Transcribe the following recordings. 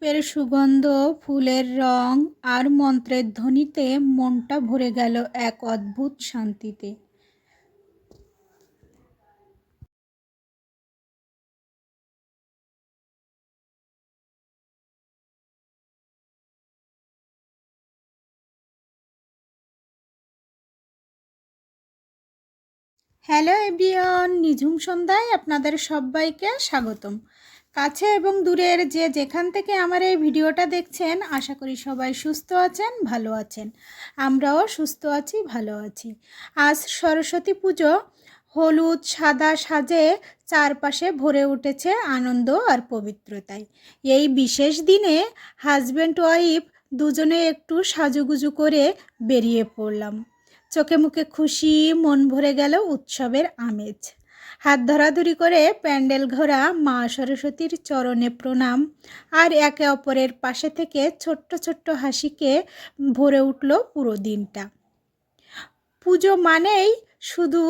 ধূপের সুগন্ধ, ফুলের রং আর মন্ত্রের ধ্বনিতে মনটা ভরে গেল এক অদ্ভুত শান্তিতে। হ্যালো এভরিওয়ান, নিঝুম সন্ধ্যায় আপনাদের সবাইকে স্বাগতম। কাছে এবং দূরের যে যেখান থেকে আমার এই ভিডিওটা দেখছেন, আশা করি সবাই সুস্থ আছেন, ভালো আছেন। আমরাও সুস্থ আছি, ভালো আছি। আজ সরস্বতী পুজো। হলুদ সাদা সাজে চারপাশে ভরে উঠেছে আনন্দ আর পবিত্রতায়। এই বিশেষ দিনে হাজব্যান্ড ওয়াইফ দুজনে একটু সাজুগুজু করে বেরিয়ে পড়লাম। চোখে মুখে খুশি, মন ভরে গেল উৎসবের আমেজ। হাত ধরাধরি করে প্যান্ডেল ঘোরা, মা সরস্বতীর চরণে প্রণাম আর একে অপরের পাশে থেকে ছোট্ট ছোট্ট হাসিকে ভরে উঠল পুরো দিনটা। পুজো মানেই শুধু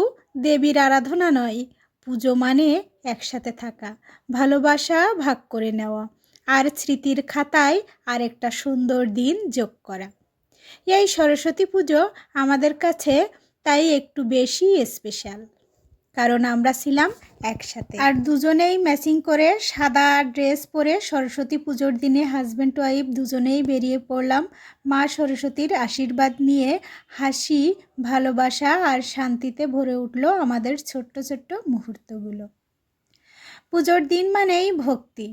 দেবীর আরাধনা নয়, পুজো মানে একসাথে থাকা, ভালোবাসা ভাগ করে নেওয়া আর স্মৃতির খাতায় আরেকটা সুন্দর দিন যোগ করা। এই সরস্বতী পুজো আমাদের কাছে তাই একটু বেশি স্পেশাল, কারণ আমরা ছিলাম একসাথে আর দুজনেই ম্যাচিং করে সাদা ড্রেস পরে সরস্বতী পুজোর দিনে হাজব্যান্ড ওয়াইফ দুজনেই বেরিয়ে পড়লাম মা সরস্বতীর আশীর্বাদ নিয়ে। হাসি, ভালোবাসা আর শান্তিতে ভরে উঠল আমাদের ছোট্ট ছোট্ট মুহূর্তগুলো। পুজোর দিন মানেই ভক্তি,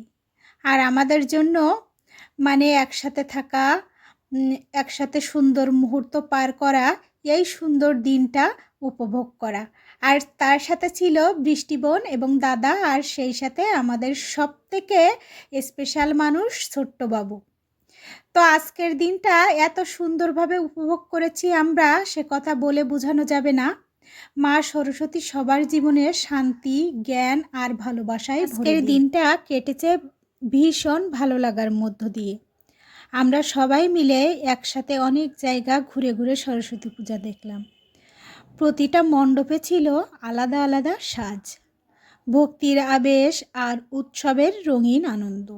আর আমাদের জন্য মানে একসাথে থাকা, একসাথে সুন্দর মুহূর্ত পার করা, এই সুন্দর দিনটা উপভোগ করা। আর তার সাথে ছিল বৃষ্টিবোন এবং দাদা, আর সেই সাথে আমাদের সবথেকে স্পেশাল মানুষ ছোট্ট বাবু। তো আজকের দিনটা এত সুন্দরভাবে উপভোগ করেছি আমরা, সে কথা বলে বোঝানো যাবে না। মা সরস্বতী সবার জীবনে শান্তি, জ্ঞান আর ভালোবাসায় ভরে দিন। দিনটা কেটেছে ভীষণ ভালো লাগার মধ্য দিয়ে। আমরা সবাই মিলে একসাথে অনেক জায়গা ঘুরে ঘুরে সরস্বতী পূজা দেখলাম। প্রতিটা মণ্ডপে ছিল আলাদা আলাদা সাজ, ভক্তির আবেশ আর উৎসবের রঙিন আনন্দ।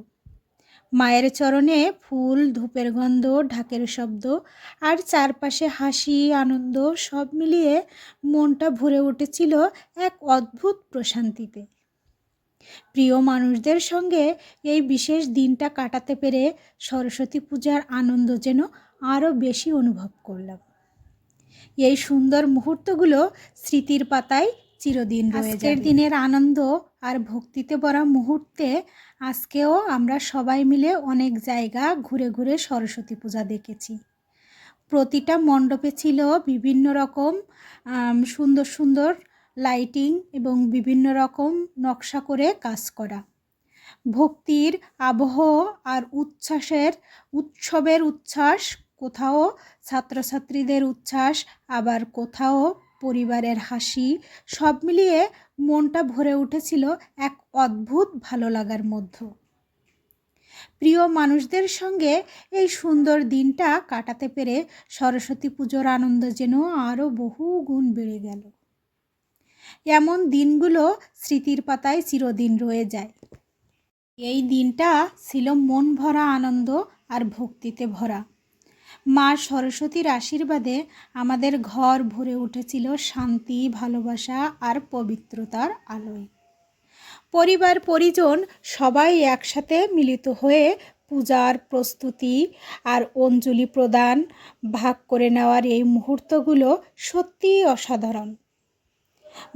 মায়ের চরণে ফুল, ধূপের গন্ধ, ঢাকের শব্দ আর চারপাশে হাসি, আনন্দ সব মিলিয়ে মনটা ভরে উঠেছিল এক অদ্ভুত প্রশান্তিতে। প্রিয় মানুষদের সঙ্গে এই বিশেষ দিনটা কাটাতে পেরে সরস্বতী পূজার আনন্দ যেন আরও বেশি অনুভব করলাম। এই সুন্দর মুহূর্তগুলো স্মৃতির পাতায় চিরদিন রয়ে যাবে। আজকের দিনের আনন্দ আর ভক্তিতে ভরা মুহূর্তে আজকেও আমরা সবাই মিলে অনেক জায়গা ঘুরে ঘুরে সরস্বতী পূজা দেখেছি। প্রতিটা মণ্ডপে ছিল বিভিন্ন রকম সুন্দর সুন্দর লাইটিং এবং বিভিন্ন রকম নকশা করে কাজ করা। ভক্তির আবহ আর উৎসবের উচ্ছ্বাস, কোথাও ছাত্রছাত্রীদের উচ্ছ্বাস, আবার কোথাও পরিবারের হাসি, সব মিলিয়ে মনটা ভরে উঠেছিল এক অদ্ভুত ভালো লাগার মধ্য। প্রিয় মানুষদের সঙ্গে এই সুন্দর দিনটা কাটাতে পেরে সরস্বতী পুজোর আনন্দ যেন আরও বহু গুণ বেড়ে গেল। এমন দিনগুলো স্মৃতির পাতায় চিরদিন রয়ে যায়। এই দিনটা ছিল মন ভরা আনন্দ আর ভক্তিতে ভরা। মা সরস্বতীর আশীর্বাদে আমাদের ঘর ভরে উঠেছিল শান্তি, ভালোবাসা আর পবিত্রতার আলোয়। পরিবার পরিজন সবাই একসাথে মিলিত হয়ে পূজার প্রস্তুতি আর অঞ্জলি প্রদান, ভাগ করে নেওয়ার এই মুহূর্তগুলো সত্যিই অসাধারণ।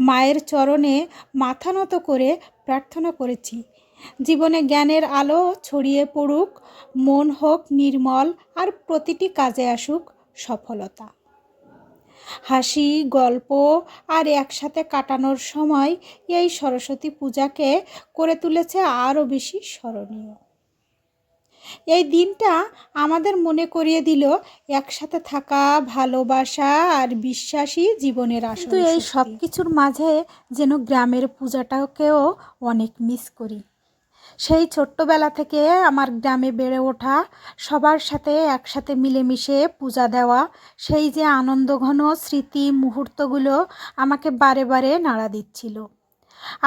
মায়ের চরণে মাথা নত করে প্রার্থনা করেছি, জীবনে জ্ঞানের আলো ছড়িয়ে পড়ুক, মন হোক নির্মল আর প্রতিটি কাজে আসুক সফলতা। হাসি, গল্প আর একসাথে কাটানোর সময় এই সরস্বতী পূজাকে করে তুলেছে আরও বেশি স্মরণীয়। এই দিনটা আমাদের মনে করিয়ে দিল একসাথে থাকা, ভালোবাসা আর বিশ্বাসই জীবনের আসল। কিন্তু এই সব কিছুর মাঝে যেন গ্রামের পূজাটাকেও অনেক মিস করি। সেই ছোট্টবেলা থেকে আমার গ্রামে বেড়ে ওঠা, সবার সাথে একসাথে মিলেমিশে পূজা দেওয়া, সেই যে আনন্দঘন স্মৃতি মুহূর্তগুলো আমাকে বারে বারে নাড়া দিচ্ছিল।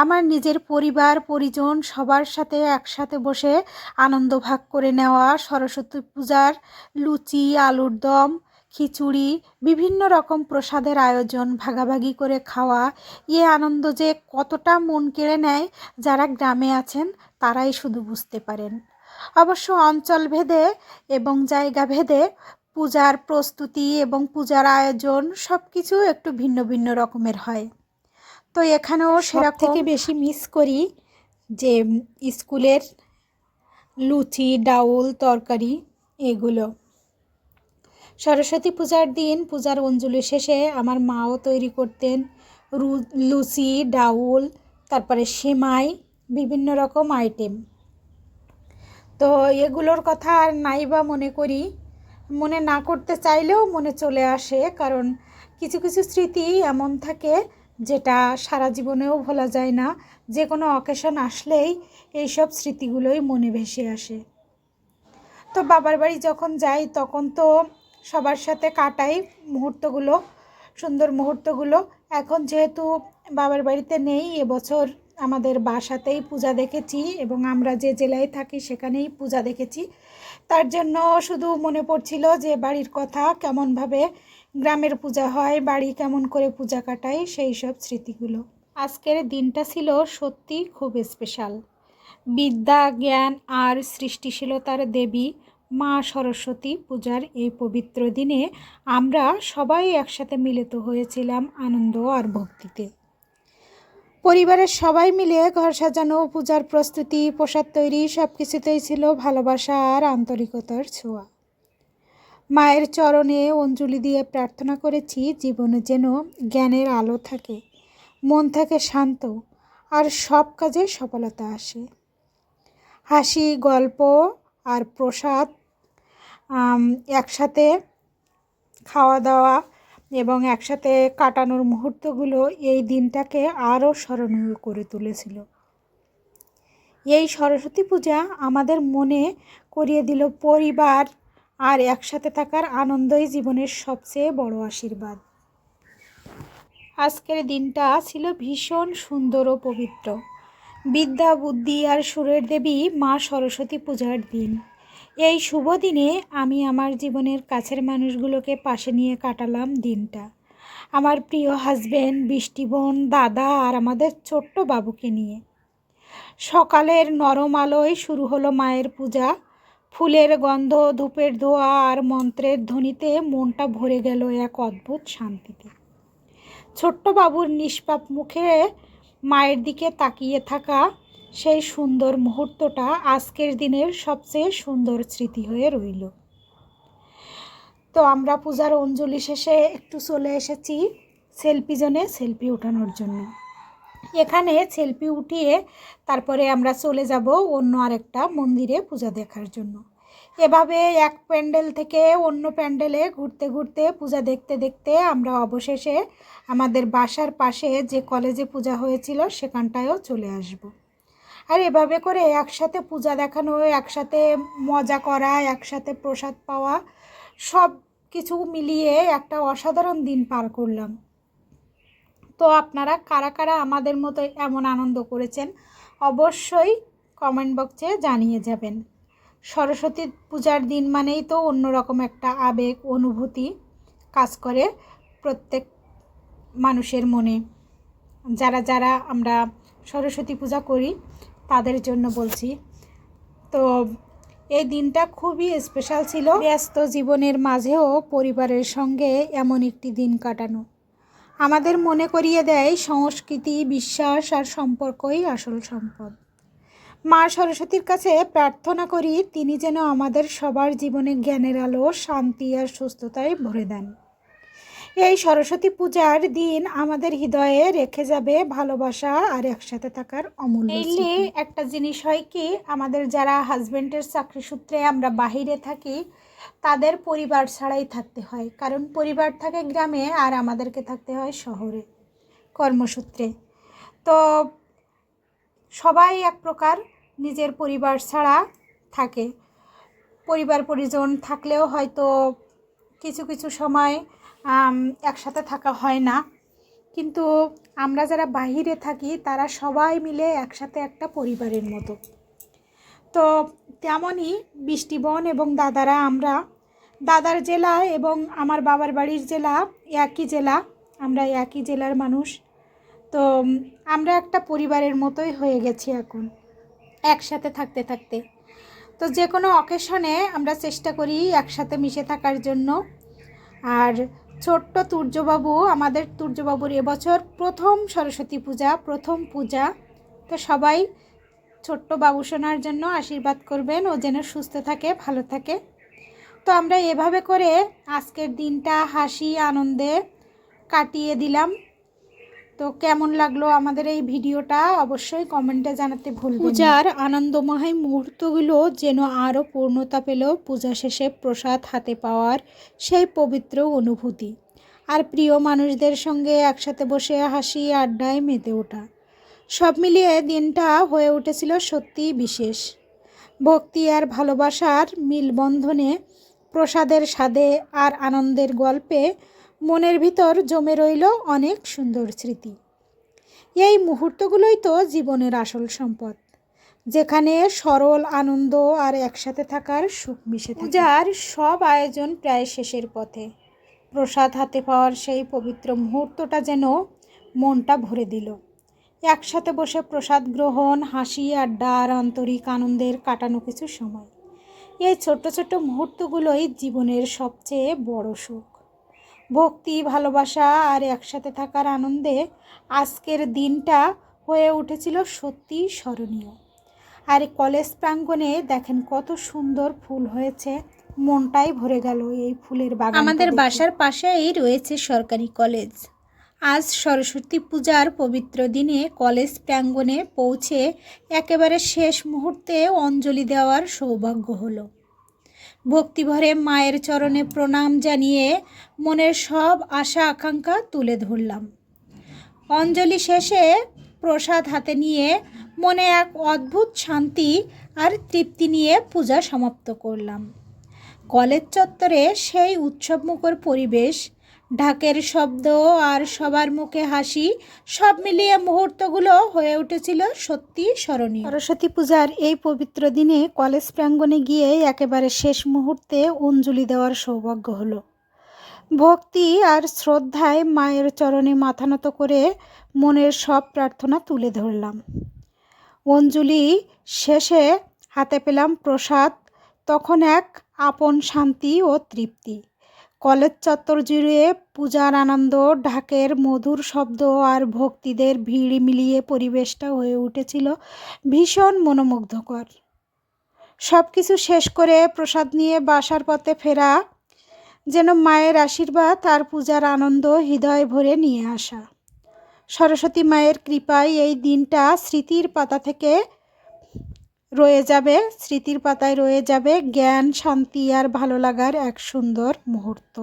আমার নিজের পরিবার পরিজন সবার সাথে একসাথে বসে আনন্দ ভাগ করে নেওয়া, সরস্বতী পূজার লুচি, আলুর দম, খিচুড়ি, বিভিন্ন রকম প্রসাদের আয়োজন ভাগাভাগি করে খাওয়া, এ আনন্দ যে কতটা মন কেড়ে নেয় যারা গ্রামে আছেন তারাই শুধু বুঝতে পারেন। অবশ্য অঞ্চল ভেদে এবং জায়গা ভেদে পূজার প্রস্তুতি এবং পূজার আয়োজন সব কিছু একটু ভিন্ন ভিন্ন রকমের হয়। তো এখানেও সেরকম থেকে বেশি মিস করি যে স্কুলের লুচি, ডাউল, তরকারি এগুলো। সরস্বতী পূজার দিন পূজার অঞ্জলি শেষে আমার মাও তৈরি করতেন লুচি, ডাউল, তারপরে সেমাই, বিভিন্ন রকম আইটেম। তো এগুলোর কথা আর নাই বা মনে করি, মনে না করতে চাইলেও মনে চলে আসে, কারণ কিছু কিছু স্মৃতি এমন থাকে যেটা সারা জীবনেও ভোলা যায় না। যে কোনো অকেশন আসলেই এইসব স্মৃতিগুলোই মনে ভেসে আসে। তো বাবার বাড়ি যখন যাই তখন তো সবার সাথে কাটাই মুহূর্তগুলো, সুন্দর মুহূর্তগুলো। এখন যেহেতু বাবার বাড়িতে নেই, এবছর আমাদের বাসাতেই পূজা দেখেছি এবং আমরা যে জেলায় থাকি সেখানেই পূজা দেখেছি। তার জন্য শুধু মনে পড়ছিল যে বাড়ির কথা, কেমনভাবে গ্রামের পূজা হয়, বাড়ি কেমন করে পূজা কাটায়, সেই সব স্মৃতিগুলো। আজকের দিনটা ছিল সত্যি খুব স্পেশাল। বিদ্যা, জ্ঞান আর সৃষ্টিশীলতার দেবী মা সরস্বতী পূজার এই পবিত্র দিনে আমরা সবাই একসাথে মিলিত হয়েছিলাম আনন্দ আর ভক্তিতে। পরিবারের সবাই মিলে ঘর সাজানো, পূজার প্রস্তুতি, প্রসাদ তৈরি, সব কিছুতেই ছিল ভালোবাসা আর আন্তরিকতার ছোঁয়া। মায়ের চরণে অঞ্জলি দিয়ে প্রার্থনা করেছি জীবনে যেন জ্ঞানের আলো থাকে, মন থাকে শান্ত, আর সব কাজে সফলতা আসে। হাসি, গল্প আর প্রসাদ, একসাথে খাওয়া দাওয়া এবং একসাথে কাটানোর মুহূর্তগুলো এই দিনটাকে আরও স্মরণীয় করে তুলেছিল। এই সরস্বতী পূজা আমাদের মনে করিয়ে দিল পরিবার আর একসাথে থাকার আনন্দই জীবনের সবচেয়ে বড় আশীর্বাদ। আজকের দিনটা ছিল ভীষণ সুন্দর ও পবিত্র। বিদ্যা, বুদ্ধি আর সুরের দেবী মা সরস্বতী পূজার দিন। এই শুভ দিনে আমি আমার জীবনের কাছের মানুষগুলোকে পাশে নিয়ে কাটালাম দিনটা। আমার প্রিয় হাজবেন্ড, বৃষ্টি বোন, দাদা আর আমাদের ছোট্ট বাবুকে নিয়ে। সকালের নরম আলোয় শুরু হলো মায়ের পূজা। ফুলের গন্ধ, ধূপের ধোঁয়া আর মন্ত্রের ধ্বনিতে মনটা ভরে গেল এক অদ্ভুত শান্তিতে। ছোট্ট বাবুর নিষ্পাপ মুখে মায়ের দিকে তাকিয়ে থাকা সেই সুন্দর মুহূর্তটা আজকের দিনের সবচেয়ে সুন্দর স্মৃতি হয়ে রইল। তো আমরা পূজার অঞ্জলি শেষে একটু চলে এসেছি সেলফি জোনে সেলফি ওঠানোর জন্য। এখানে সেলফি উঠিয়ে তারপরে আমরা চলে যাব অন্য আরেকটা মন্দিরে পূজা দেখার জন্য। এভাবে এক প্যান্ডেল থেকে অন্য প্যান্ডেলে ঘুরতে ঘুরতে পূজা দেখতে দেখতে আমরা অবশেষে আমাদের বাসার পাশে যে কলেজে পূজা হয়েছিল সেখানটায়ও চলে আসব। আর এভাবে করে একসাথে পূজা দেখানো, একসাথে মজা করা, একসাথে প্রসাদ পাওয়া, সব কিছু মিলিয়ে একটা অসাধারণ দিন পার করলাম। তো আপনারা কারা কারা আমাদের মতো এমন আনন্দ করেছেন অবশ্যই কমেন্ট বক্সে জানিয়ে যাবেন। সরস্বতী পূজার দিন মানেই তো অন্যরকম একটা আবেগ, অনুভূতি কাজ করে প্রত্যেক মানুষের মনে। যারা যারা আমরা সরস্বতী পূজা করি তাদের জন্য বলছি। তো এই দিনটা খুবই স্পেশাল ছিল। ব্যস্ত জীবনের মাঝেও পরিবারের সঙ্গে এমন একটি দিন কাটানো আমাদের মনে করিয়ে দেয় সংস্কৃতি, বিশ্বাস আর সম্পর্কই আসল সম্পদ। মা সরস্বতীর কাছে প্রার্থনা করি তিনি যেন আমাদের সবার জীবনে জ্ঞানের আলো, শান্তি আর সুস্থতায় ভরে দেন। এই সরস্বতী পূজার দিন আমাদের হৃদয়ে রেখে যাবে ভালোবাসা আর একসাথে থাকার অমূল্য স্মৃতি। একটা জিনিস হয় কি, আমাদের যারা হাজব্যান্ডের চাকরি সূত্রে আমরা বাহিরে থাকি তাদের পরিবার ছাড়াই থাকতে হয়, কারণ পরিবার থাকে গ্রামে আর আমাদেরকে থাকতে হয় শহরে কর্মসূত্রে। তো সবাই এক প্রকার নিজের পরিবার ছাড়া থাকে। পরিবার পরিজন থাকলেও হয়তো কিছু কিছু সময় একসাথে থাকা হয় না। কিন্তু আমরা যারা বাহিরে থাকি তারা সবাই মিলে একসাথে একটা পরিবারের মতো। তো তেমনই বৃষ্টি বোন এবং দাদারা, আমরা দাদার জেলা এবং আমার বাবার বাড়ির জেলা একই জেলা, আমরা একই জেলার মানুষ। তো আমরা একটা পরিবারের মতোই হয়ে গেছি এখন, একসাথে থাকতে থাকতে। তো যে কোনো অকেশনে আমরা চেষ্টা করি একসাথে মিশে থাকার জন্য। আর ছোট্ট তুর্যবাবু, আমাদের তুর্যবাবুর এবছর প্রথম সরস্বতী পূজা, প্রথম পূজা। তো সবাই ছোট্ট বাবুসোনার জন্য আশীর্বাদ করবেন, ও যেন সুস্থ থাকে, ভালো থাকে। তো আমরা এভাবে করে আজকের দিনটা হাসি আনন্দে কাটিয়ে দিলাম। তো কেমন লাগলো আমাদের এই ভিডিওটা অবশ্যই কমেন্টে জানাতে ভুলবেন না। পূজার আনন্দময় মুহূর্তগুলো যেন আরও পূর্ণতা পেল পূজা শেষে প্রসাদ হাতে পাওয়ার সেই পবিত্র অনুভূতি, আর প্রিয় মানুষদের সঙ্গে একসাথে বসে হাসি আড্ডায় মেতে ওঠা, সব মিলিয়ে দিনটা হয়ে উঠেছিল সত্যিই বিশেষ। ভক্তি আর ভালোবাসার মিলবন্ধনে, প্রসাদের স্বাদে আর আনন্দের গল্পে মনের ভিতর জমে রইল অনেক সুন্দর স্মৃতি। এই মুহূর্তগুলোই তো জীবনের আসল সম্পদ, যেখানে সরল আনন্দ আর একসাথে থাকার সুখ মিশে থাকে। পূজার সব আয়োজন প্রায় শেষের পথে, প্রসাদ হাতে পাওয়ার সেই পবিত্র মুহূর্তটা যেন মনটা ভরে দিল। একসাথে বসে প্রসাদ গ্রহণ, হাসি আড্ডা আর আন্তরিক আনন্দের কাটানো কিছু সময়, এই ছোট্ট ছোট্ট মুহূর্তগুলোই জীবনের সবচেয়ে বড় সুখ। ভক্তি, ভালোবাসা আর একসাথে থাকার আনন্দে আজকের দিনটা হয়ে উঠেছিল সত্যিই স্মরণীয়। আর কলেজ প্রাঙ্গণে দেখেন কত সুন্দর ফুল হয়েছে, মনটাই ভরে গেল এই ফুলের বাগান। আমাদের বাসার পাশেই রয়েছে সরকারি কলেজ। আজ সরস্বতী পূজার পবিত্র দিনে কলেজ প্রাঙ্গণে পৌঁছে একেবারে শেষ মুহূর্তে অঞ্জলি দেওয়ার সৌভাগ্য হলো। ভক্তিভরে মায়ের চরণে প্রণাম জানিয়ে মনের সব আশা আকাঙ্ক্ষা তুলে ধরলাম। অঞ্জলি শেষে প্রসাদ হাতে নিয়ে মনে এক অদ্ভুত শান্তি আর তৃপ্তি নিয়ে পূজা সমাপ্ত করলাম। কলেজ চত্বরে সেই উৎসবমুখর পরিবেশ, ঢাকের শব্দ আর সবার মুখে হাসি, সব মিলিয়ে মুহূর্তগুলো হয়ে উঠেছিল সত্যি স্মরণীয়। সরস্বতী পূজার এই পবিত্র দিনে কলেজ প্রাঙ্গণে গিয়ে একেবারে শেষ মুহূর্তে অঞ্জলি দেওয়ার সৌভাগ্য হলো। ভক্তি আর শ্রদ্ধায় মায়ের চরণে মাথা নত করে মনের সব প্রার্থনা তুলে ধরলাম। অঞ্জলি শেষে হাতে পেলাম প্রসাদ, তখন এক আপন শান্তি ও তৃপ্তি। কলেজ চত্বর জুড়ে পূজার আনন্দ, ঢাকের মধুর শব্দ আর ভক্তিদের ভিড় মিলিয়ে পরিবেশটা হয়ে উঠেছিল ভীষণ মনোমুগ্ধকর। সব কিছু শেষ করে প্রসাদ নিয়ে বাসার পথে ফেরা যেন মায়ের আশীর্বাদ আর পূজার আনন্দ হৃদয় ভরে নিয়ে আসা। সরস্বতী মায়ের কৃপায় এই দিনটা স্মৃতির পাতায় রয়ে যাবে জ্ঞান, শান্তি আর ভালো লাগার এক সুন্দর মুহূর্ত।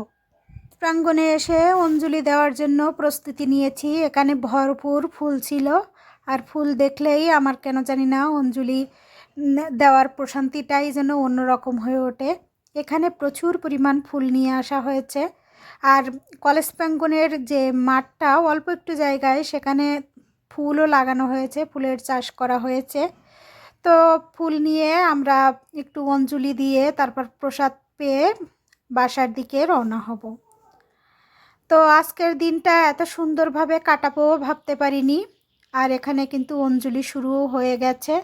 প্রাঙ্গণে এসে অঞ্জলি দেওয়ার জন্য প্রস্তুতি নিয়েছি। এখানে ভরপুর ফুল ছিল, আর ফুল দেখলেই আমার কেন জানি না অঞ্জলি দেওয়ার প্রশান্তিটাই যেন অন্যরকম হয়ে ওঠে। এখানে প্রচুর পরিমাণ ফুল নিয়ে আসা হয়েছে। আর কলেজ প্রাঙ্গণের যে মাঠটা অল্প একটু জায়গায়, সেখানে ফুলও লাগানো হয়েছে, ফুলের চাষ করা হয়েছে। তো ফুল নিয়ে আমরা একটু অঞ্জলি দিয়ে তারপর প্রসাদ পেয়ে বাসার দিকে রওনা হব। তো আজকের দিনটা এত সুন্দরভাবে কাটাবো ভাবতে পারিনি। আর এখানে কিন্তু অঞ্জলি শুরুও হয়ে গেছে।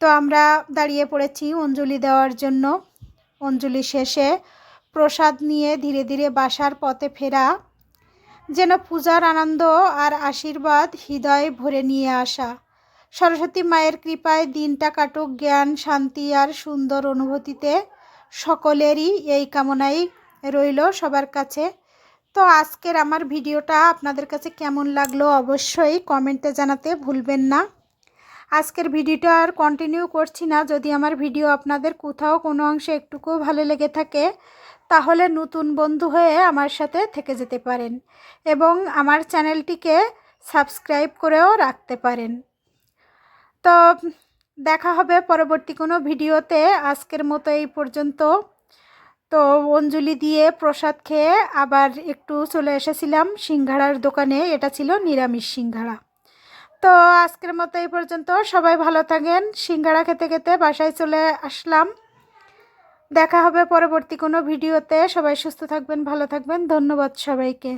তো আমরা দাঁড়িয়ে পড়েছি অঞ্জলি দেওয়ার জন্য। অঞ্জলি শেষে প্রসাদ নিয়ে ধীরে ধীরে বাসার পথে ফেরা যেন পূজার আনন্দ আর আশীর্বাদ হৃদয়ে ভরে নিয়ে আসা। সরস্বতী মায়ের কৃপায় দিনটা কাটুক জ্ঞান, শান্তি আর সুন্দর অনুভূতিতে। সকলেরই এই কামনাই রইল সবার কাছে। তো আজকের আমার ভিডিওটা আপনাদের কাছে কেমন লাগলো অবশ্যই কমেন্টে জানাতে ভুলবেন না। আজকের ভিডিওটা আর কন্টিনিউ করছি না। যদি আমার ভিডিও আপনাদের কোথাও কোনো অংশে একটুকুও ভালো লেগে থাকে, তাহলে নতুন বন্ধু হয়ে আমার সাথে থেকে যেতে পারেন এবং আমার চ্যানেলটিকে সাবস্ক্রাইব করেও রাখতে পারেন। তো দেখা হবে পরবর্তী কোনো ভিডিওতে। আজকের মতো এই পর্যন্ত। তো অঞ্জলি দিয়ে প্রসাদ খেয়ে আবার একটু চলে এসেছিলাম সিঙ্গাড়ার দোকানে। এটা ছিল নিরামিষ সিঙ্গাড়া। তো আজকের মতো এই পর্যন্ত। সবাই ভালো থাকেন। সিঙ্গাড়া খেতে খেতে বাসায় চলে আসলাম। দেখা হবে পরবর্তী কোনো ভিডিওতে। সবাই সুস্থ থাকবেন, ভালো থাকবেন। ধন্যবাদ সবাইকে।